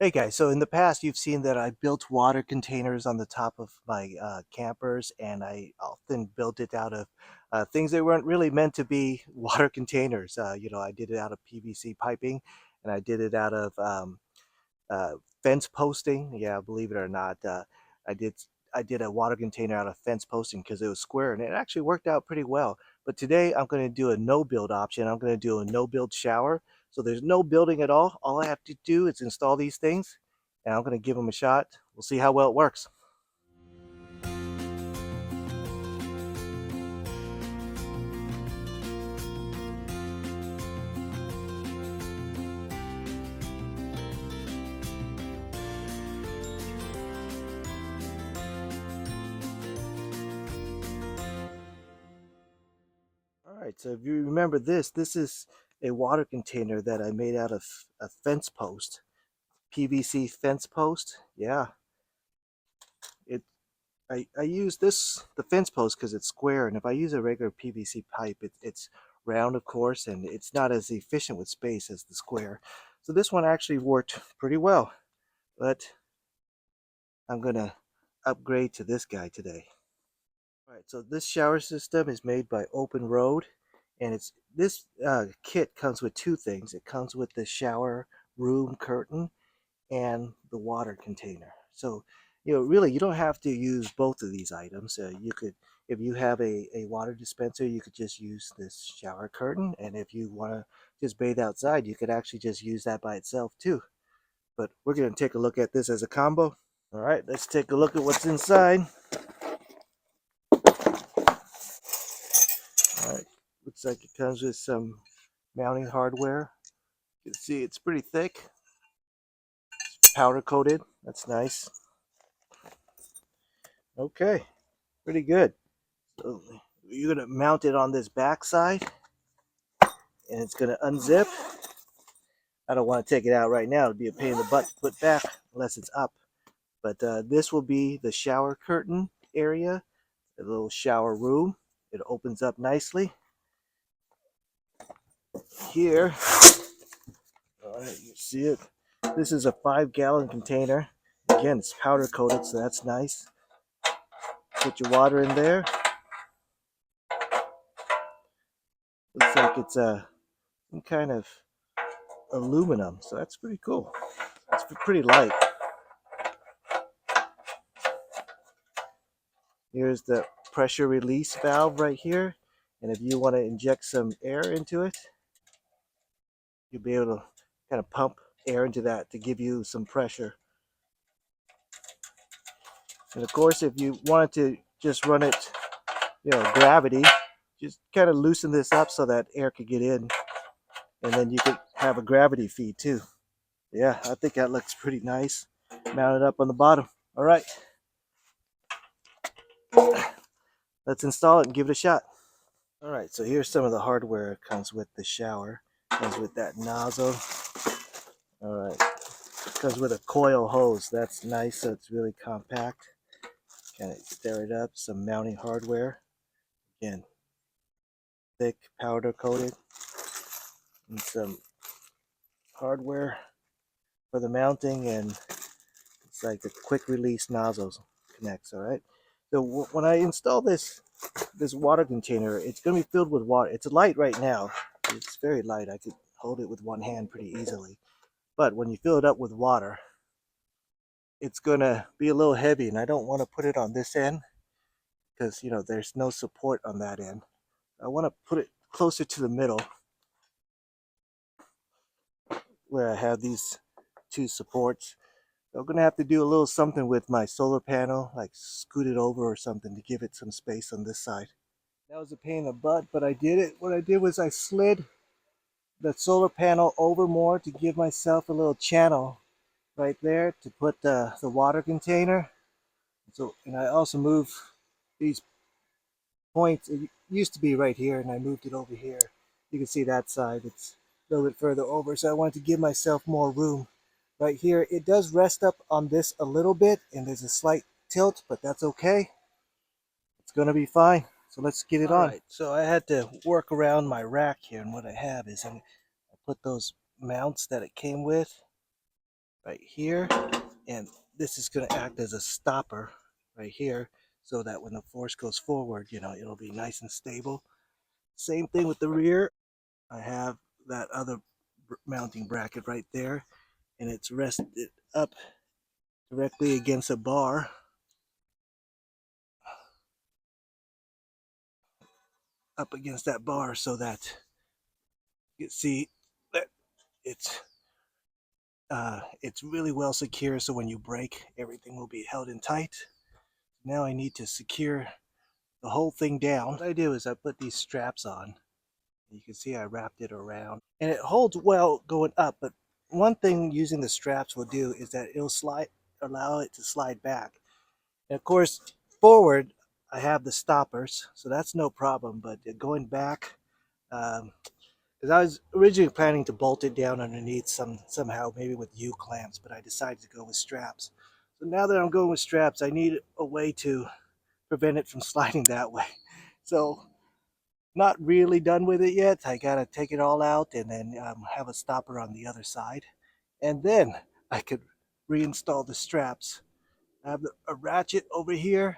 Hey guys, so in the past you've seen that I built water containers on the top of my campers, and I often built it out of things that weren't really meant to be water containers. I did it out of PVC piping, and I did it out of uh, fence posting. Yeah, believe it or not, I did I did a water container out of fence posting because it was square, and it actually worked out pretty well. But today I'm going to do a no build option. I'm going to do a no build shower. So there's no building at all. All I have to do is install these things, and I'm going to give them a shot. We'll see how well it works. All right, so if you remember this is a water container that I made out of a fence post, PVC fence post. Yeah, it I use the fence post because it's square, and if I use a regular PVC pipe, it's round, of course, and it's not as efficient with space as the square. So this one actually worked pretty well, but I'm gonna upgrade to this guy today. All right, so this shower system is made by OpenRoad, and it's this kit comes with two things. It comes with the shower room curtain and the water container. So, really, you don't have to use both of these items. You could, if you have a water dispenser, you could just use this shower curtain. And if you want to just bathe outside, you could actually just use that by itself too. But we're going to take a look at this as a combo. All right, let's take a look at what's inside. All right, looks like it comes with some mounting hardware. You can see it's pretty thick, powder coated. That's nice. Okay, pretty good. So you're going to mount it on this back side, and it's going to unzip. I don't want to take it out right now. It'd be a pain in the butt to put back unless it's up. But this will be the shower curtain area, a little shower room. It opens up nicely. Here, all right, you see it. This is a 5-gallon container. Again, it's powder coated, so that's nice. Put your water in there. Looks like it's some kind of aluminum, so that's pretty cool. It's pretty light. Here's the pressure release valve right here. And if you want to inject some air into it, you'll be able to kind of pump air into that to give you some pressure. And of course, if you wanted to just run it, gravity, just kind of loosen this up so that air could get in. And then you could have a gravity feed too. Yeah, I think that looks pretty nice. Mounted up on the bottom. All right. Let's install it and give it a shot. All right, so here's some of the hardware it comes with the shower. It comes with that nozzle. All right, it comes with a coil hose. That's nice, so it's really compact. Kind of stir it up. Some mounting hardware. Again, thick powder coated. And some hardware for the mounting, and it's like a quick release nozzles connects. All right. So when I install this water container, it's going to be filled with water. It's light right now. It's very light. I could hold it with one hand pretty easily. But when you fill it up with water, it's going to be a little heavy, and I don't want to put it on this end because, there's no support on that end. I want to put it closer to the middle where I have these two supports. I'm going to have to do a little something with my solar panel, like scoot it over or something to give it some space on this side. That was a pain in the butt, but I did it. What I did was I slid the solar panel over more to give myself a little channel right there to put the water container. So, and I also moved these points. It used to be right here, and I moved it over here. You can see that side. It's a little bit further over, so I wanted to give myself more room. Right here, it does rest up on this a little bit, and there's a slight tilt, but that's okay. It's gonna be fine. So let's get it on. All right, so I had to work around my rack here, and what I have is I put those mounts that it came with right here, and this is going to act as a stopper right here, so that when the force goes forward, it'll be nice and stable. Same thing with the rear. I have that other mounting bracket right there, and it's rested up directly against a bar, up against that bar, so that you can see that it's it's really well secure, so when you brake, everything will be held in tight. Now I need to secure the whole thing down. What I do is I put these straps on. You can see I wrapped it around, and it holds well going up, but one thing using the straps will do is that it'll allow it to slide back. And of course, forward, I have the stoppers, so that's no problem, but going back, because I was originally planning to bolt it down underneath somehow, maybe with U-clamps, but I decided to go with straps. So now that I'm going with straps, I need a way to prevent it from sliding that way. So not really done with it yet. I gotta take it all out and then have a stopper on the other side, and then I could reinstall the straps. I have a ratchet over here,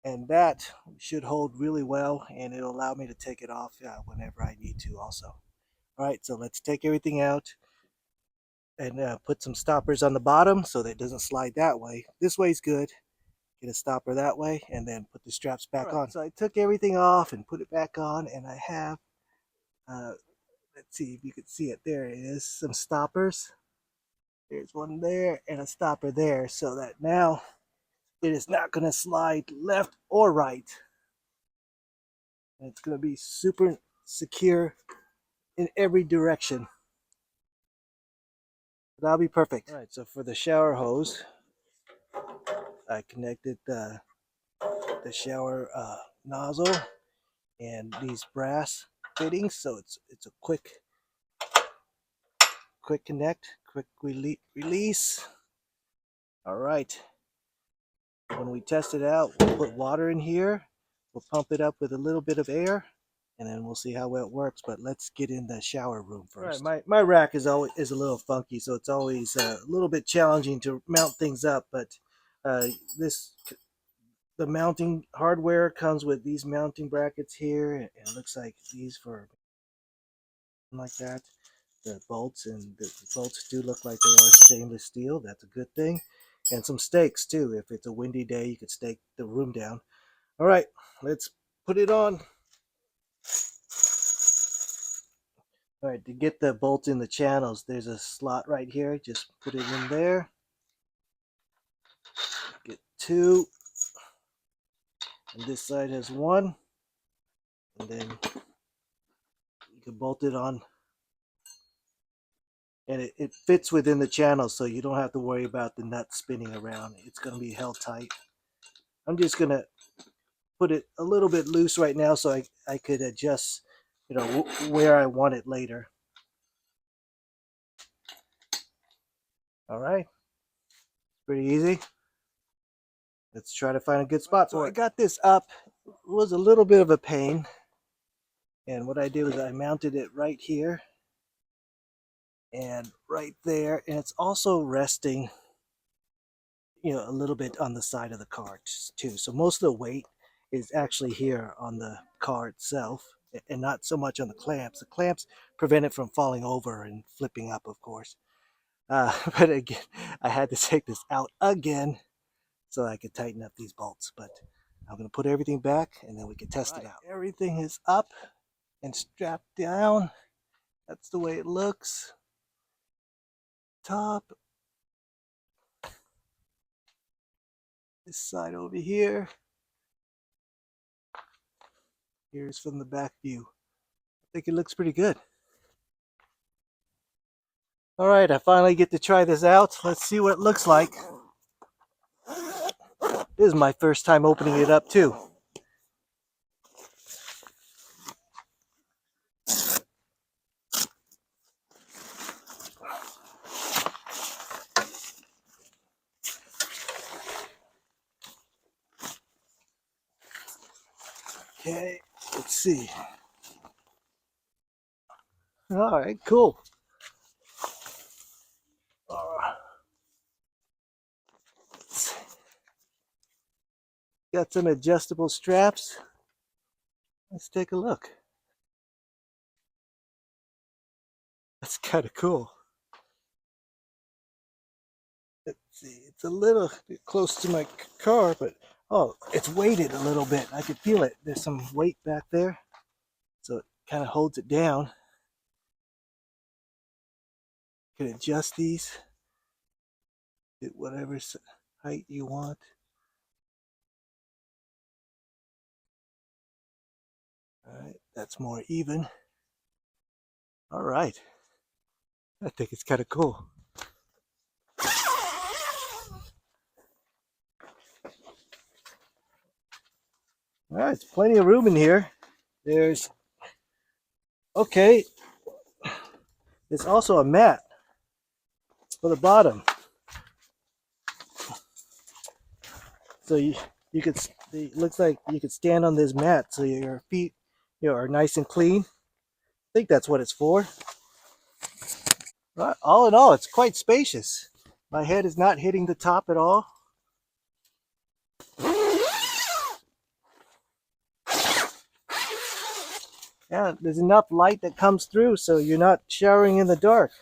and that should hold really well, and it'll allow me to take it off whenever I need to also. All right, so let's take everything out and put some stoppers on the bottom so that it doesn't slide that way. This way's good. Get a stopper that way, and then put the straps back on. So I took everything off and put it back on, and I have, let's see if you can see it. There it is, some stoppers. There's one there and a stopper there, so that now it is not going to slide left or right. And it's going to be super secure in every direction. That'll be perfect. All right, so for the shower hose, I connected the shower nozzle and these brass fittings, so it's a quick connect, quick release. All right, when we test it out, we'll put water in here, we'll pump it up with a little bit of air, and then we'll see how well it works. But let's get in the shower room first. All right, my rack is a little funky, so it's always a little bit challenging to mount things up, but the mounting hardware comes with these mounting brackets here, and it looks like these for like that. The bolts, and the bolts do look like they are stainless steel. That's a good thing. And some stakes too. If it's a windy day, you could stake the room down. All right, let's put it on. All right, to get the bolts in the channels, there's a slot right here. Just put it in there. Get two. And this side has one. And then you can bolt it on. And it fits within the channel, so you don't have to worry about the nut spinning around. It's going to be held tight. I'm just going to put it a little bit loose right now so I could adjust, where I want it later. All right. Pretty easy. Let's try to find a good spot for it. I got this up. It was a little bit of a pain. And what I did was I mounted it right here and right there. And it's also resting, a little bit on the side of the car too. So most of the weight is actually here on the car itself and not so much on the clamps. The clamps prevent it from falling over and flipping up, of course. But again, I had to take this out again so I could tighten up these bolts. But I'm going to put everything back and then we can test it out. Everything is up and strapped down. That's the way it looks. Top. This side over here. Here's from the back view. I think it looks pretty good. All right, I finally get to try this out. Let's see what it looks like. This is my first time opening it up too. Okay, let's see. All right, cool. got some adjustable straps. Let's take a look. That's kind of cool. Let's see, it's a little bit close to my car, but oh, it's weighted a little bit. I can feel it. There's some weight back there, so it kind of holds it down. You can adjust these at whatever height you want. All right, that's more even. All right, I think it's kind of cool. All right, there's plenty of room in here. There's, okay, there's also a mat for the bottom. So you could, it looks like you could stand on this mat so your feet, are nice and clean. I think that's what it's for. Right, all in all, it's quite spacious. My head is not hitting the top at all. Yeah, there's enough light that comes through so you're not showering in the dark.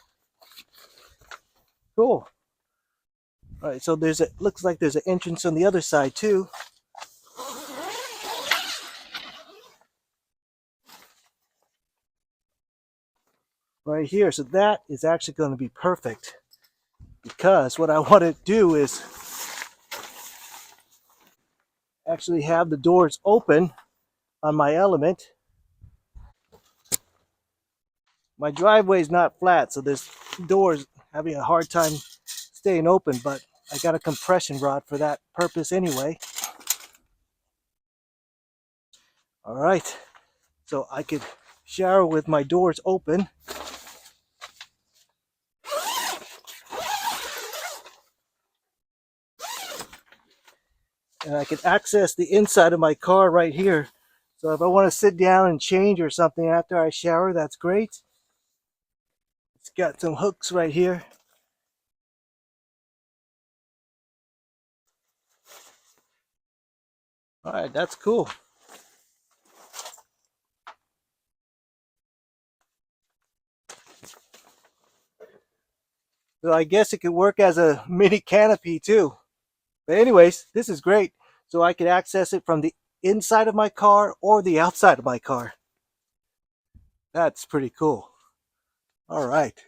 Cool. All right, so looks like there's an entrance on the other side too. Right here, so that is actually going to be perfect, because what I want to do is actually have the doors open on my element. My driveway is not flat, so this door's having a hard time staying open, but I got a compression rod for that purpose anyway. All right, so I could shower with my doors open. And I can access the inside of my car right here. So if I want to sit down and change or something after I shower, that's great. It's got some hooks right here. All right, that's cool. So I guess it could work as a mini canopy too. But anyways, this is great. So I could access it from the inside of my car or the outside of my car. That's pretty cool. All right.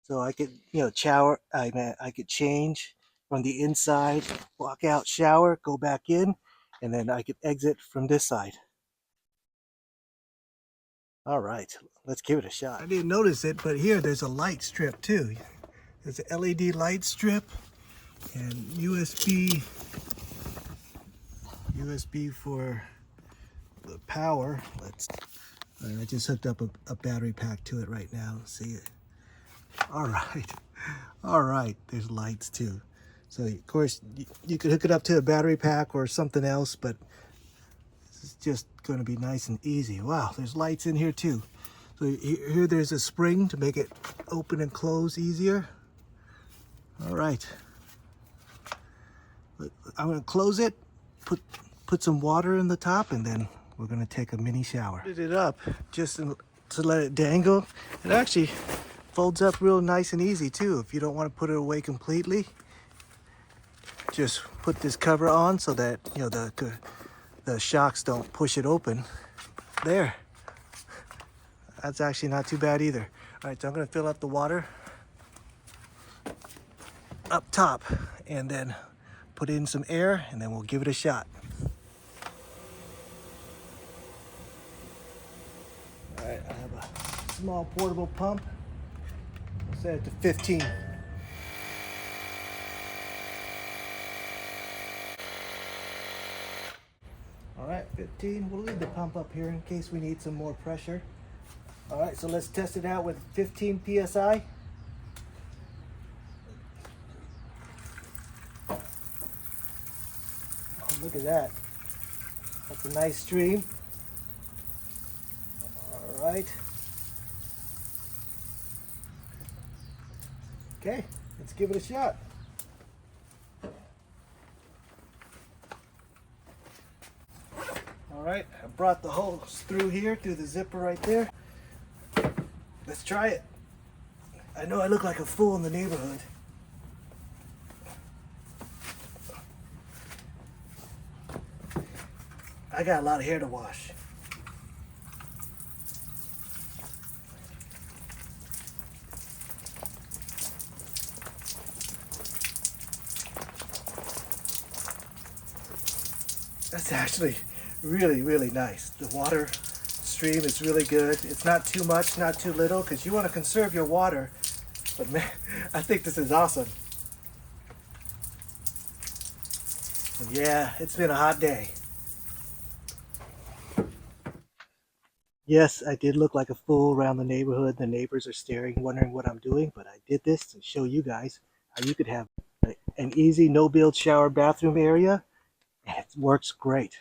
So I could, shower. I could change from the inside, walk out, shower, go back in, and then I could exit from this side. All right, let's give it a shot. I didn't notice it, but here there's a light strip too. There's an LED light strip and USB for the power. I just hooked up a battery pack to it right now. See it? All right, there's lights too. So of course you could hook it up to a battery pack or something else, but it's just going to be nice and easy. Wow, there's lights in here too. So here there's a spring to make it open and close easier. All right, I'm going to close it, put some water in the top, and then we're going to take a mini shower. Put it up just to let it dangle. It actually folds up real nice and easy too. If you don't want to put it away completely, just put this cover on so that the shocks don't push it open. There. That's actually not too bad either. All right, so I'm going to fill up the water up top and then put in some air, and then we'll give it a shot. All right, I have a small portable pump. I'll set it to 15. All right, 15. We'll leave the pump up here in case we need some more pressure. All right, so let's test it out with 15 psi. Oh, look at that. That's a nice stream. All right. Okay, let's give it a shot. Alright, I brought the hose through here, through the zipper right there. Let's try it. I know I look like a fool in the neighborhood. I got a lot of hair to wash. That's actually really, really nice. The water stream is really good. It's not too much, not too little, because you want to conserve your water. But man, I think this is awesome. And yeah, it's been a hot day. Yes, I did look like a fool around the neighborhood. The neighbors are staring, wondering what I'm doing, but I did this to show you guys how you could have an easy no-build shower bathroom area, and it works great.